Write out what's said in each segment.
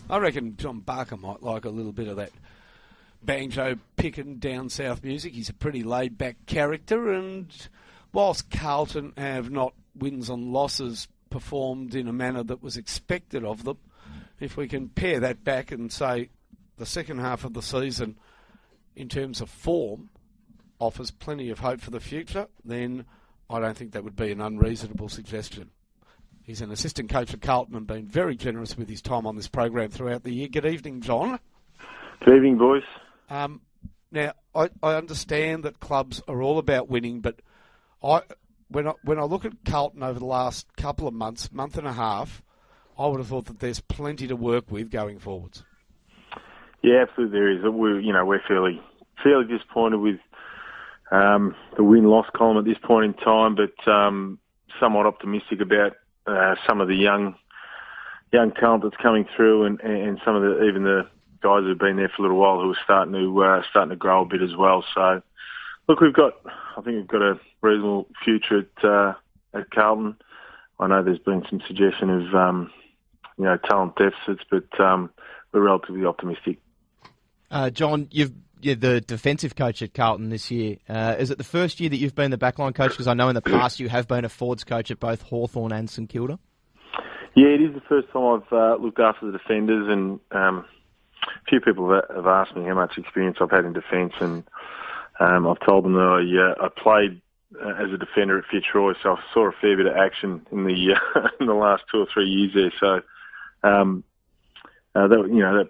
I reckon John Barker might like a little bit of that banjo picking down south music. He's a pretty laid-back character, and whilst Carlton have not wins and losses performed in a manner that was expected of them, if we can pare that back and say the second half of the season in terms of form offers plenty of hope for the future, then I don't think that would be an unreasonable suggestion. He's an assistant coach at Carlton and been very generous with his time on this program throughout the year. Good evening, John. Good evening, boys. Now, I understand that clubs are all about winning, but when I look at Carlton over the last couple of months, month and a half, I would have thought that there's plenty to work with going forwards. Yeah, absolutely there is. We're fairly disappointed with the win-loss column at this point in time, but somewhat optimistic about some of the young talent that's coming through, and some of even the guys who've been there for a little while who are starting to grow a bit as well. So, look, I think we've got a reasonable future at Carlton. I know there's been some suggestion of talent deficits, but we're relatively optimistic. John, you're the defensive coach at Carlton this year. Is it the first year that you've been the backline coach? Because I know in the past you have been a forwards coach at both Hawthorn and St Kilda. Yeah, it is the first time I've looked after the defenders, and a few people have asked me how much experience I've had in defence, and I've told them that I played as a defender at Fitzroy, so I saw a fair bit of action in the in the last 2 or 3 years there. So that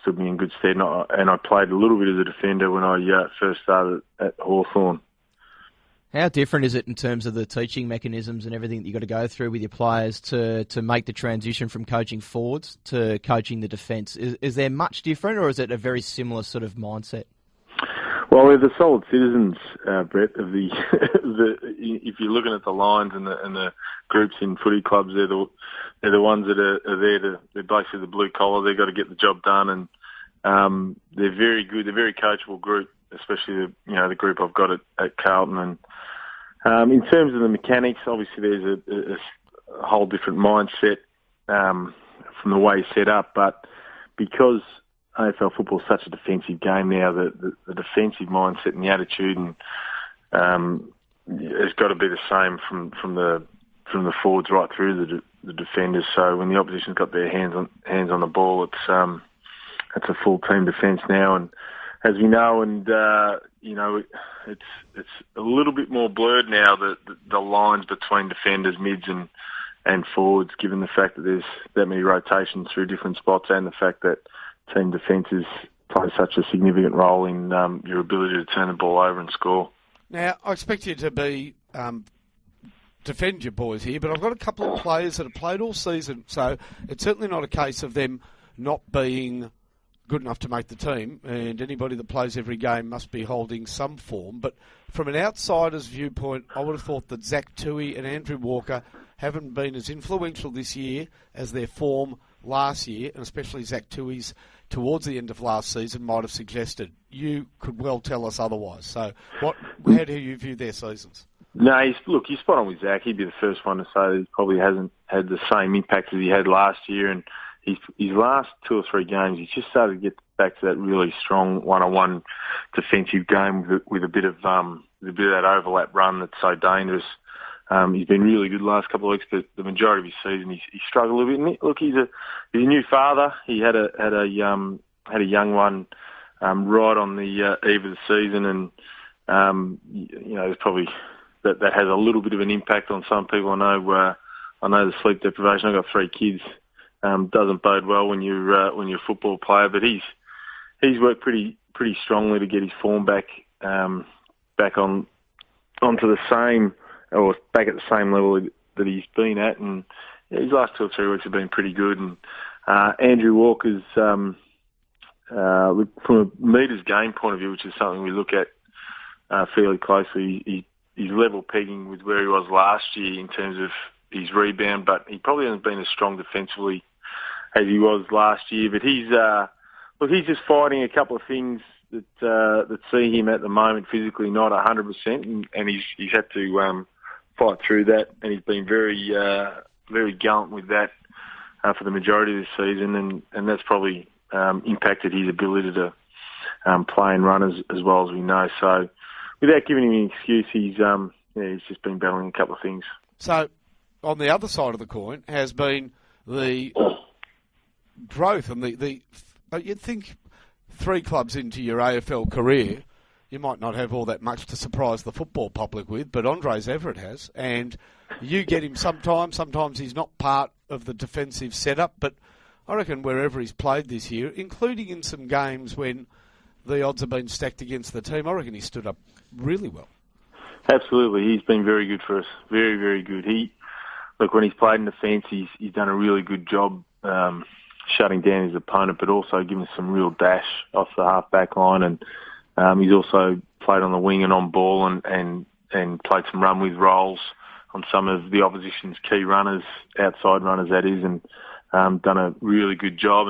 stood me in good stead, and I played a little bit as a defender when I first started at Hawthorn. How different is it in terms of the teaching mechanisms and everything that you've got to go through with your players to make the transition from coaching forwards to coaching the defence? Is there much different, or is it a very similar sort of mindset? Well, they're the solid citizens, Brett, of the if you're looking at the lines and the groups in footy clubs, they're the ones that are there they're basically the blue collar. They've got to get the job done, and they're very good. They're a very coachable group, especially the group I've got at Carlton. And in terms of the mechanics, obviously there's a whole different mindset from the way it's set up, but because AFL football is such a defensive game now, the defensive mindset and the attitude has got to be the same from the forwards right through the defenders. So when the opposition's got their hands on the ball, it's a full team defence now, and as we know, and it's a little bit more blurred now, the lines between defenders, mids and forwards, given the fact that there's that many rotations through different spots, and the fact that team defences play such a significant role in your ability to turn the ball over and score. Now, I expect you to be defend your boys here, but I've got a couple of players that have played all season, so it's certainly not a case of them not being good enough to make the team, and anybody that plays every game must be holding some form. But from an outsider's viewpoint, I would have thought that Zach Toohey and Andrew Walker haven't been as influential this year as their form last year, and especially Zach Toohey's towards the end of last season might have suggested. You could well tell us otherwise. So how do you view their seasons? No, you're spot on with Zach. He'd be the first one to say that he probably hasn't had the same impact as he had last year, and his last 2 or 3 games, he's just started to get back to that really strong one-on-one defensive game with a bit of that overlap run that's so dangerous. He's been really good the last couple of weeks, but the majority of his season he struggled a little bit. Look, he's a new father. He had a young one right on the eve of the season, and there's probably that has a little bit of an impact on some people. I know the sleep deprivation. I've got 3 kids. Doesn't bode well when you're a football player, but he's worked pretty strongly to get his form back onto the same, or back at the same level that he's been at, and his last 2 or 3 weeks have been pretty good. And Andrew Walker's from a metres game point of view, which is something we look at fairly closely. He's level pegging with where he was last year in terms of his rebound, but he probably hasn't been as strong defensively as he was last year. But he's just fighting a couple of things that see him at the moment physically not 100%, and he's had to fight through that, and he's been very gallant with that for the majority of the season, and that's probably impacted his ability to play and run as well as we know. So without giving him an excuse, he's just been battling a couple of things. So on the other side of the coin has been the growth and you'd think 3 clubs into your AFL career, you might not have all that much to surprise the football public with, but Andres Everett has, and you get him sometimes he's not part of the defensive setup, but I reckon wherever he's played this year, including in some games when the odds have been stacked against the team, I reckon he stood up really well. Absolutely, he's been very good for us, very, very good. When he's played in defence, he's done a really good job shutting down his opponent, but also giving some real dash off the half-back line, and he's also played on the wing and on ball and played some run-with roles on some of the opposition's key runners, outside runners that is, and done a really good job.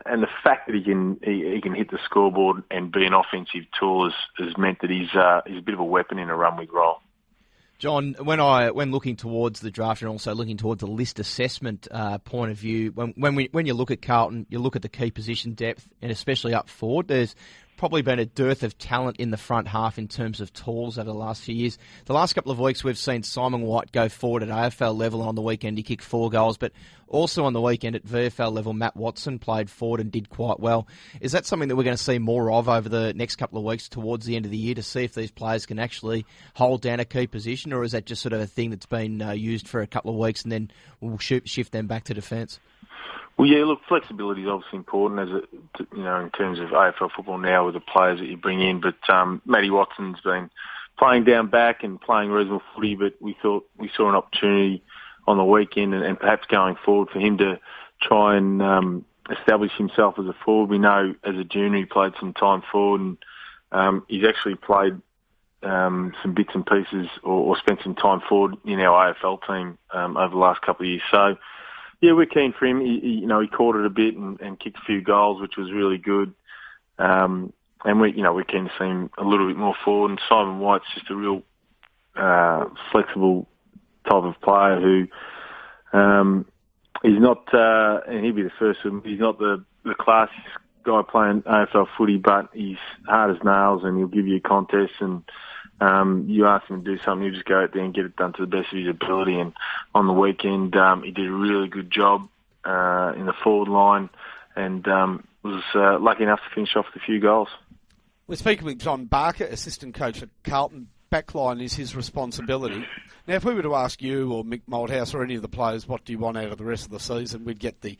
And the fact that he can hit the scoreboard and be an offensive tool has meant that he's a bit of a weapon in a run-with role. John, when looking towards the draft and also looking towards the list assessment point of view, when you look at Carlton, you look at the key position depth, and especially up forward, there's probably been a dearth of talent in the front half in terms of tools over the last few years. The last couple of weeks we've seen Simon White go forward at AFL level, and on the weekend he kicked 4 goals, but also on the weekend at VFL level, Matt Watson played forward and did quite well. Is that something that we're going to see more of over the next couple of weeks towards the end of the year to see if these players can actually hold down a key position, or is that just sort of a thing that's been used for a couple of weeks and then we'll shift them back to defence? Well, yeah, look, flexibility is obviously important in terms of AFL football now with the players that you bring in. But Matty Watson's been playing down back and playing reasonable footy, but we thought we saw an opportunity on the weekend and perhaps going forward for him to try and establish himself as a forward. We know as a junior he played some time forward, and he's actually played some bits and pieces or spent some time forward in our AFL team over the last couple of years. So, yeah, we're keen for him. He caught it a bit and kicked a few goals, which was really good. And we're keen to see him a little bit more forward. And Simon White's just a real flexible type of player who he's not, and he'd be the first of them, he's not the classiest guy playing AFL footy, but he's hard as nails and he'll give you a contest, and you ask him to do something, he'll just go out there and get it done to the best of his ability. And on the weekend, he did a really good job in the forward line and was lucky enough to finish off with a few goals. We're speaking with John Barker, assistant coach at Carlton. Backline is his responsibility. Now, if we were to ask you or Mick Malthouse or any of the players, what do you want out of the rest of the season, we'd get the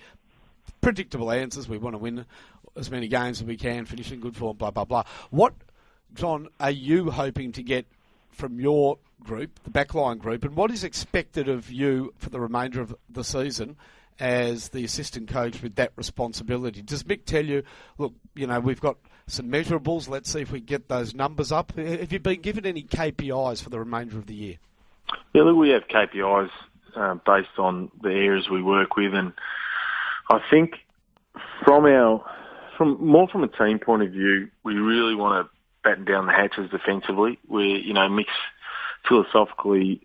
predictable answers. We want to win as many games as we can, finish in good form, blah, blah, blah. What, John, are you hoping to get from your group, the backline group, and what is expected of you for the remainder of the season as the assistant coach with that responsibility? Does Mick tell you, look, we've got some measurables, let's see if we get those numbers up? Have you been given any KPIs for the remainder of the year? Yeah, look, we have KPIs based on the areas we work with, and I think from a team point of view, we really want to batten down the hatches defensively. Mick's philosophically,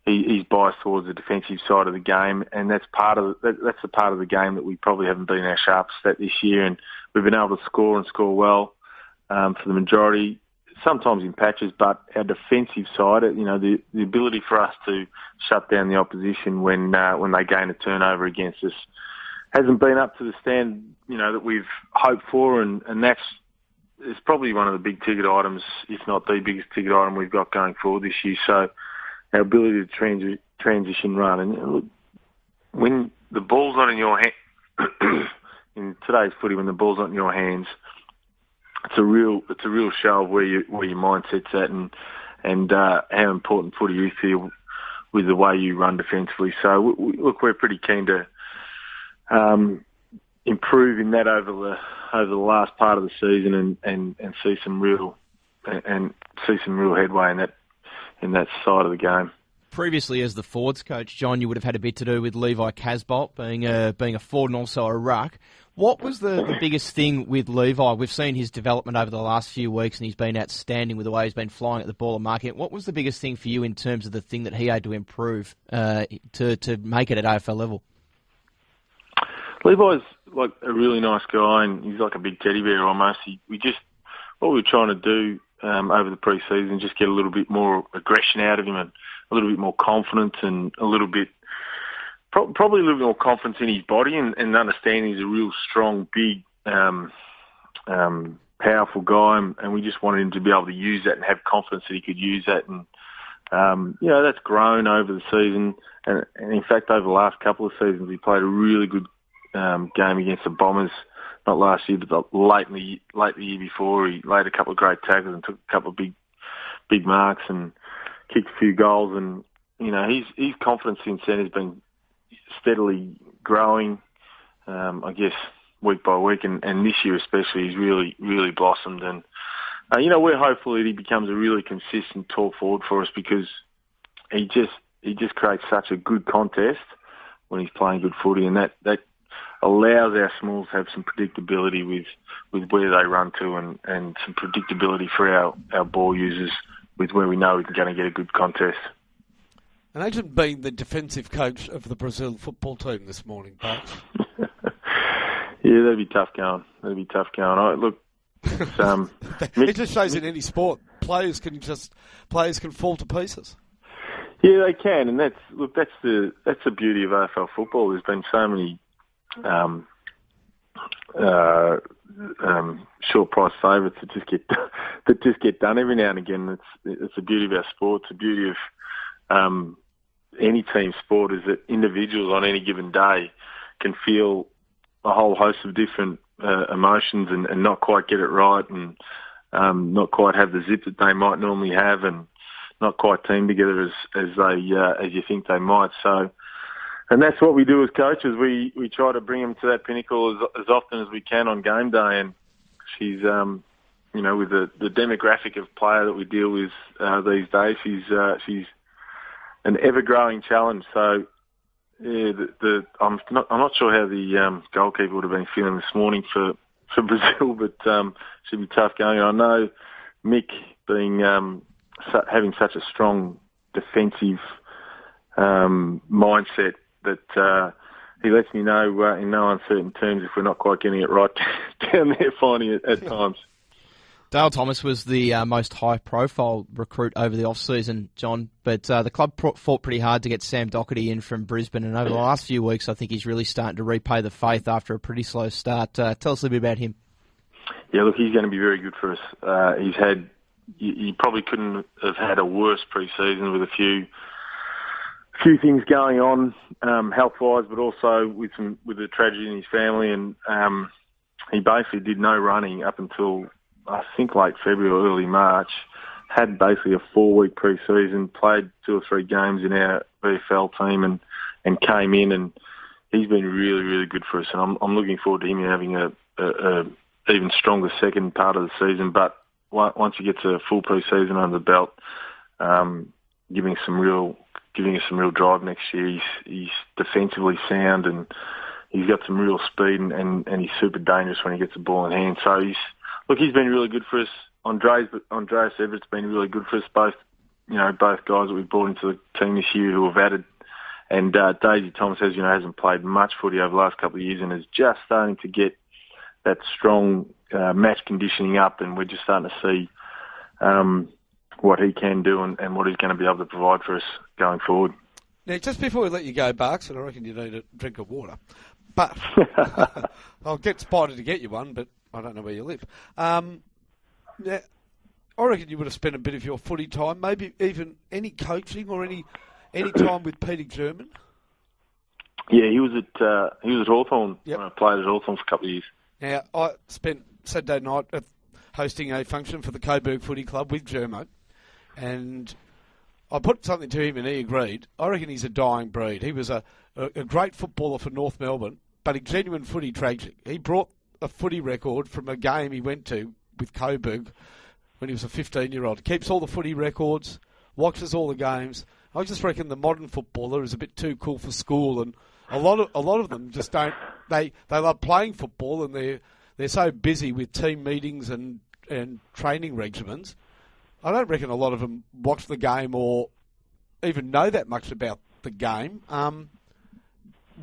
he's biased towards the defensive side of the game, and that's the part of the game that we probably haven't been our sharpest at this year. And we've been able to score and score well for the majority, sometimes in patches. But our defensive side, the ability for us to shut down the opposition when they gain a turnover against us, hasn't been up to the standard that we've hoped for, and that's it's probably one of the big ticket items, if not the biggest ticket item we've got going forward this year. So our ability to transition run, and look, when the ball's not in your hand, in today's footy, when the ball's not in your hands, it's a real show of where your mindset's at and how important footy is to you with the way you run defensively. So we're pretty keen to improve in that over the last part of the season and see some real headway in that side of the game. Previously, as the forwards coach, John, you would have had a bit to do with Levi Casbolt being a forward and also a ruck. What was the biggest thing with Levi? We've seen his development over the last few weeks, and he's been outstanding with the way he's been flying at the ball and marking it. What was the biggest thing for you in terms of the thing that he had to improve to make it at AFL level? Levi's like a really nice guy, and he's like a big teddy bear almost. What we were trying to do over the pre-season, just get a little bit more aggression out of him and a little bit more confidence and a little bit, probably a little bit more confidence in his body and understanding he's a real strong, big, powerful guy, and we just wanted him to be able to use that and have confidence that he could use that. And, that's grown over the season. And in fact, over the last couple of seasons, he played a really good game against the Bombers. Not last year, but late the year before. He laid a couple of great tackles and took a couple of big marks and kicked a few goals. And, his confidence since then has been steadily growing, I guess, week by week. And this year especially, he's really, really blossomed. And, we're hopeful that he becomes a really consistent tall forward for us because he just creates such a good contest when he's playing good footy. And that allows our smalls to have some predictability with where they run to and some predictability for our ball users with where we know we're going to get a good contest. And Agent being the defensive coach of the Brazil football team this morning, Bucks. Yeah, that'd be tough going. Look, it just shows in any sport, players can fall to pieces. Yeah, they can, and that's the beauty of AFL football. There's been so many short price favourites that just get done every now and again. It's the beauty of our sport. It's the beauty of any team sport is that individuals on any given day can feel a whole host of different emotions and not quite get it right and not quite have the zip that they might normally have and not quite team together as you think they might. So. And that's what we do as coaches. We try to bring them to that pinnacle as often as we can on game day. And she's, with the demographic of player that we deal with these days, she's an ever-growing challenge. So, yeah, I'm not sure how the goalkeeper would have been feeling this morning for Brazil, but should be tough going. I know Mick being having such a strong defensive mindset. That he lets me know in no uncertain terms if we're not quite getting it right down there finally at times. Dale Thomas was the most high-profile recruit over the off-season, John, but the club fought pretty hard to get Sam Doherty in from Brisbane, and over the last few weeks I think he's really starting to repay the faith after a pretty slow start. Tell us a little bit about him. Yeah, look, he's going to be very good for us. He probably couldn't have had a worse pre-season with a few things going on health-wise, but also with the tragedy in his family. And he basically did no running up until, I think, late February or early March. Had basically a 4-week pre-season, played 2 or 3 games in our VFL team and came in, and he's been really, really good for us. And I'm looking forward to him having a even stronger second part of the season. But once he gets a full pre-season under the belt, giving us some real drive next year. He's defensively sound and he's got some real speed and he's super dangerous when he gets the ball in hand. So he's been really good for us. Andreas Everett's been really good for us. Both guys that we've brought into the team this year who have added. And Daisy Thomas, as you know, hasn't played much footy over the last couple of years and is just starting to get that strong match conditioning up, and we're just starting to see what he can do and what he's going to be able to provide for us going forward. Now, just before we let you go, Barks, and I reckon you need a drink of water, but I'll get Spider to get you one, but I don't know where you live. Now, I reckon you would have spent a bit of your footy time, maybe even any coaching or any time with Peter German. Yeah, he was at Hawthorn. Yep. I played at Hawthorn for a couple of years. Now, I spent Saturday night hosting a function for the Coburg Footy Club with Germo, and I put something to him and he agreed. I reckon he's a dying breed. He was a great footballer for North Melbourne, but a genuine footy tragic. He brought a footy record from a game he went to with Coburg when he was a 15-year-old. Keeps all the footy records, watches all the games, I just reckon the modern footballer is a bit too cool for school, and a lot of them just don't. They love playing football, and they're so busy with team meetings and training regimens. I don't reckon a lot of them watch the game or even know that much about the game.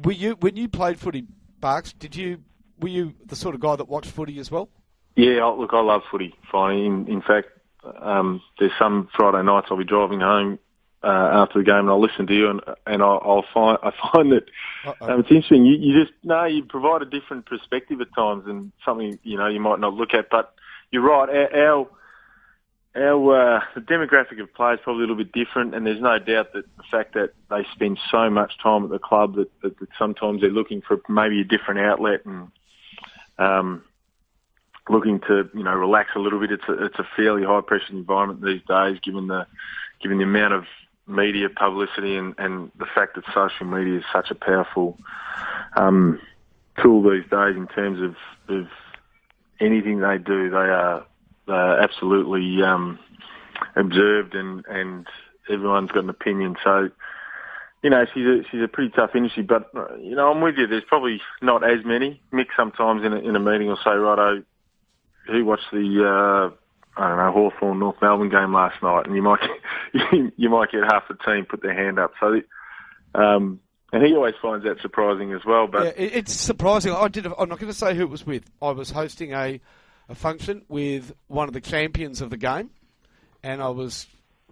Were you, when you played footy, Barks? Were you the sort of guy that watched footy as well? Yeah, look, I love footy. Finally, in fact, there's some Friday nights I'll be driving home after the game, and I'll listen to you, and I find that it's interesting. You provide a different perspective at times, and something you might not look at. But you're right. Our the demographic of players is probably a little bit different, and there's no doubt that the fact that they spend so much time at the club that sometimes they're looking for maybe a different outlet and looking to relax a little bit. It's a fairly high pressure environment these days, given the amount of media publicity and the fact that social media is such a powerful tool these days in terms of anything they do. They are absolutely observed, and everyone's got an opinion. So, she's a pretty tough industry. But I'm with you. There's probably not as many. Mick sometimes in a meeting will say, "Righto, who watched the Hawthorn North Melbourne game last night?" And you might get half the team put their hand up. So, and he always finds that surprising as well. But yeah, it's surprising. I'm not going to say who it was with. I was hosting a function with one of the champions of the game, and I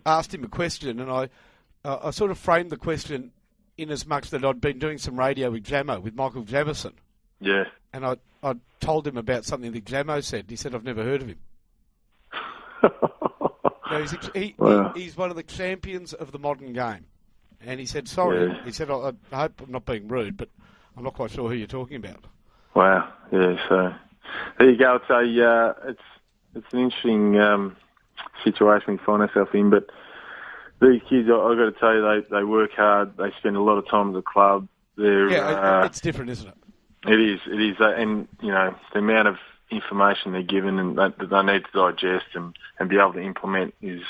asked him a question, and I sort of framed the question in as much that I'd been doing some radio with Jamo, with Michael Jamison. Yeah. And I told him about something that Jamo said. He said, "I've never heard of him." No, he's one of the champions of the modern game. And he said, "Sorry." Yeah. He said, I hope I'm not being rude, but I'm not quite sure who you're talking about. Wow. Yeah, so there you go. It's an interesting situation we find ourselves in, but these kids, I've got to tell you, they work hard. They spend a lot of time at the club. It's different, isn't it? It is, and the amount of information they're given and that they need to digest and be able to implement is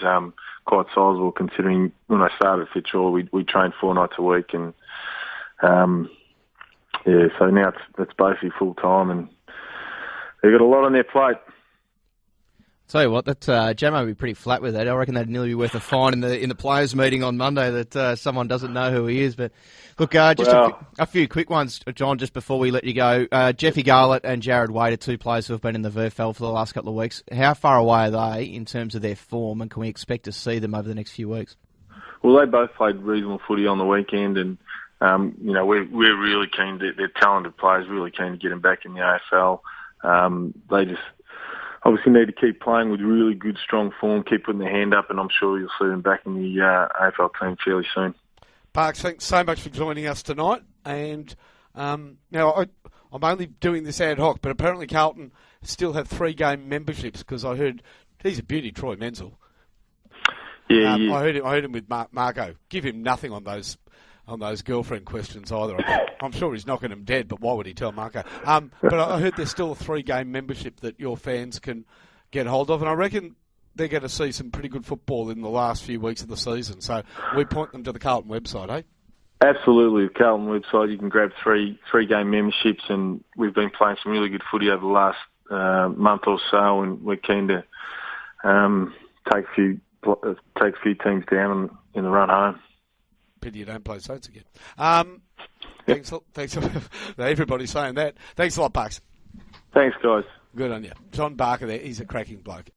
quite sizable. Considering when I started at Fitzroy, we trained 4 nights a week, and so now it's basically full time, and they've got a lot on their plate. Tell you what, that Jamo would be pretty flat with that. I reckon that'd nearly be worth a fine in the players' meeting on Monday that someone doesn't know who he is. But look, a few quick ones, John, just before we let you go. Jeffy Garlett and Jared Wade are 2 players who have been in the VFL for the last couple of weeks. How far away are they in terms of their form, and can we expect to see them over the next few weeks? Well, they both played reasonable footy on the weekend, and we're really keen. They're talented players, really keen to get them back in the AFL. They just obviously need to keep playing with really good, strong form, keep putting their hand up, and I'm sure you'll see them back in the AFL team fairly soon. Parks, thanks so much for joining us tonight. And now I'm only doing this ad hoc, but apparently Carlton still have 3-game memberships, because I heard he's a beauty, Troy Menzel. Yeah, yeah. I heard him with Marco. Give him nothing on those girlfriend questions either. I'm sure he's knocking them dead, but why would he tell Marco? But I heard there's still a 3-game membership that your fans can get hold of, and I reckon they're going to see some pretty good football in the last few weeks of the season. So we point them to the Carlton website, eh? Absolutely. The Carlton website, you can grab 3-game memberships, and we've been playing some really good footy over the last month or so, and we're keen to take a few teams down in the run home. Pity you don't play Saints again. Thanks. Everybody's saying that. Thanks a lot, Parks. Thanks, guys. Good on you. John Barker there. He's a cracking bloke.